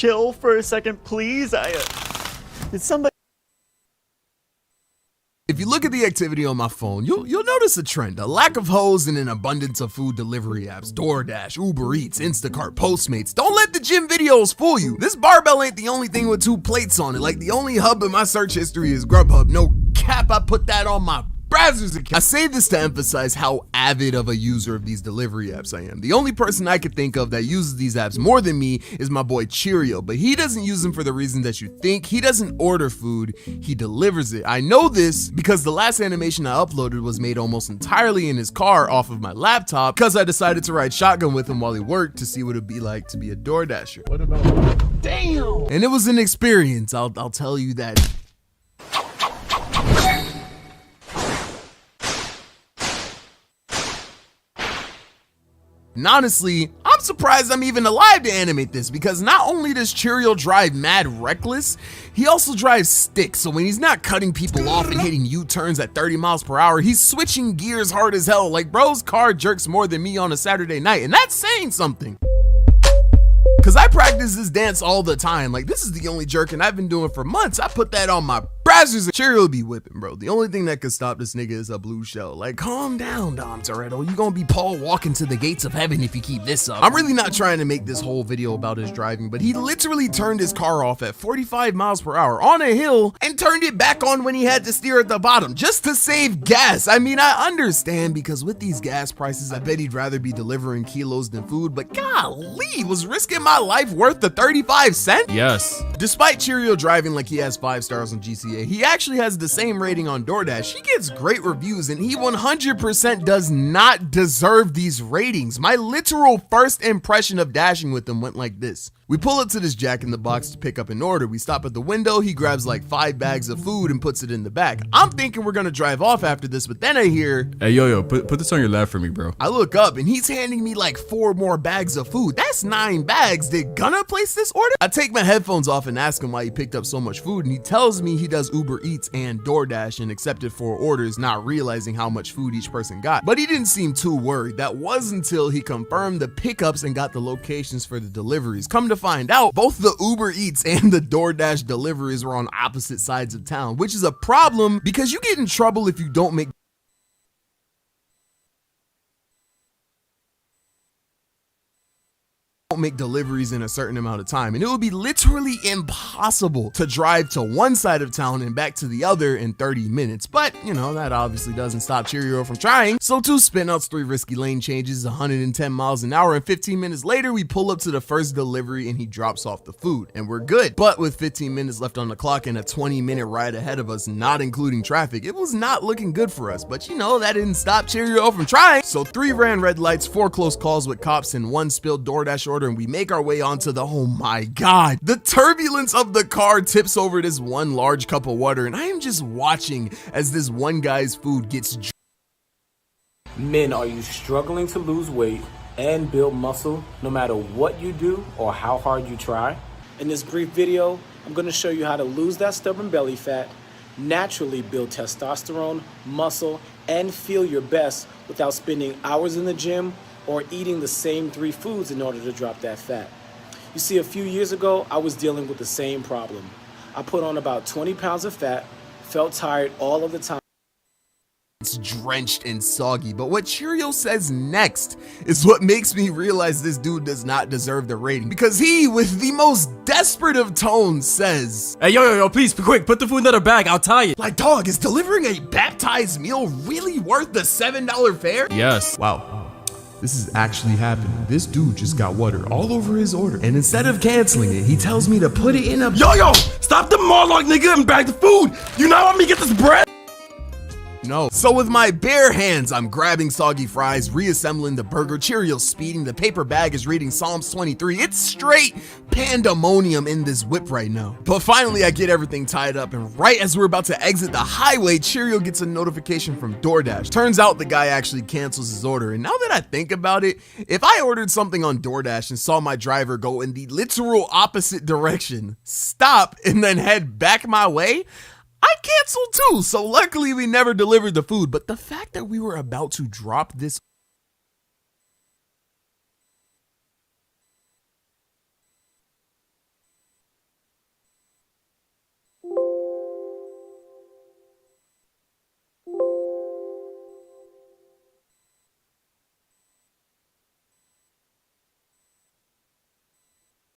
chill for a second, please? Did somebody... If you look at the activity on my phone, you'll notice a trend, a lack of hoes and an abundance of food delivery apps. DoorDash, Uber Eats, Instacart, Postmates. Don't let the gym videos fool you. This barbell ain't the only thing with 2 plates on it. Like, the only hub in my search history is Grubhub. No cap, I put that on my browser's account. I say this to emphasize how avid of a user of these delivery apps I am. The only person I could think of that uses these apps more than me is my boy Cheerio, but he doesn't use them for the reason that you think. He doesn't order food, he delivers it. I know this because the last animation I uploaded was made almost entirely in his car off of my laptop because I decided to ride shotgun with him while he worked to see what it'd be like to be a DoorDasher. What about... Damn! And it was an experience, I'll tell you that. And honestly, I'm surprised I'm even alive to animate this because not only does Cheerio drive mad reckless, he also drives stick. So when he's not cutting people off and hitting U-turns at 30 miles per hour, he's switching gears hard as hell. Like, bro's car jerks more than me on a Saturday night, and that's saying something. Cause I practice this dance all the time. Like, this is the only jerking I've been doing for months. I put that on my browsers and Cheerio be whipping, bro. The only thing that could stop this nigga is a blue shell. Like, calm down, Dom Toretto. You gonna be Paul walking to the gates of heaven if you keep this up. I'm really not trying to make this whole video about his driving, but he literally turned his car off at 45 miles per hour on a hill and turned it back on when he had to steer at the bottom just to save gas. I mean, I understand because with these gas prices, I bet he'd rather be delivering kilos than food, but golly, was risking my life worth the 35 cents? Yes. Despite Cheerio driving like he has 5 stars on GCA, he actually has the same rating on DoorDash. He gets great reviews and he 100% does not deserve these ratings. My literal first impression of dashing with him went like this. We pull up to this Jack in the Box to pick up an order. We stop at the window, he grabs like 5 bags of food and puts it in the back. I'm thinking we're gonna drive off after this, but then I hear, hey, yo, put this on your lap for me, bro. I look up and he's handing me like 4 more bags of food. That's 9 bags. Did Gunna place this order? I take my headphones off and ask him why he picked up so much food, and he tells me he does Uber Eats and DoorDash and accepted 4 orders, not realizing how much food each person got. But he didn't seem too worried. That was until he confirmed the pickups and got the locations for the deliveries. Come to find out, both the Uber Eats and the DoorDash deliveries were on opposite sides of town, which is a problem because you get in trouble if you don't make deliveries in a certain amount of time, and it would be literally impossible to drive to one side of town and back to the other in 30 minutes. But you know, that obviously doesn't stop Cheerio from trying. So 2 spinouts, 3 risky lane changes, 110 miles an hour, and 15 minutes later we pull up to the first delivery and he drops off the food and we're good. But with 15 minutes left on the clock and a 20-minute ride ahead of us, not including traffic, it was not looking good for us. But you know, that didn't stop Cheerio from trying. So 3 ran red lights, 4 close calls with cops, and 1 spilled DoorDash order, and we make our way onto the, oh my god, the turbulence of the car tips over this 1 large cup of water, and I am just watching as this one guy's food gets Men, are you struggling to lose weight and build muscle no matter what you do or how hard you try? In this brief video, I'm going to show you how to lose that stubborn belly fat, naturally build testosterone, muscle, and feel your best without spending hours in the gym or eating the same 3 foods in order to drop that fat. You see, a few years ago, I was dealing with the same problem. I put on about 20 pounds of fat, felt tired all of the time. It's drenched and soggy, but what Cheerio says next is what makes me realize this dude does not deserve the rating, because he, with the most desperate of tones, says, Hey, yo, please, quick, put the food in another bag, I'll tie it. Like, dog, is delivering a baptized meal really worth the $7 fare? Yes. Wow. This is actually happening. This dude just got water all over his order, and instead of canceling it, he tells me to put it in a— Yo, stop the monologue, nigga, and bag the food. You not want me to get this bread? No. So with my bare hands, I'm grabbing soggy fries, reassembling the burger, Cheerios speeding, the paper bag is reading Psalms 23. It's straight pandemonium in this whip right now. But finally I get everything tied up, and right as we're about to exit the highway, Cheerio gets a notification from DoorDash. Turns out the guy actually cancels his order, and now that I think about it, if I ordered something on DoorDash and saw my driver go in the literal opposite direction, stop, and then head back my way, I canceled too. So luckily we never delivered the food, but the fact that we were about to drop this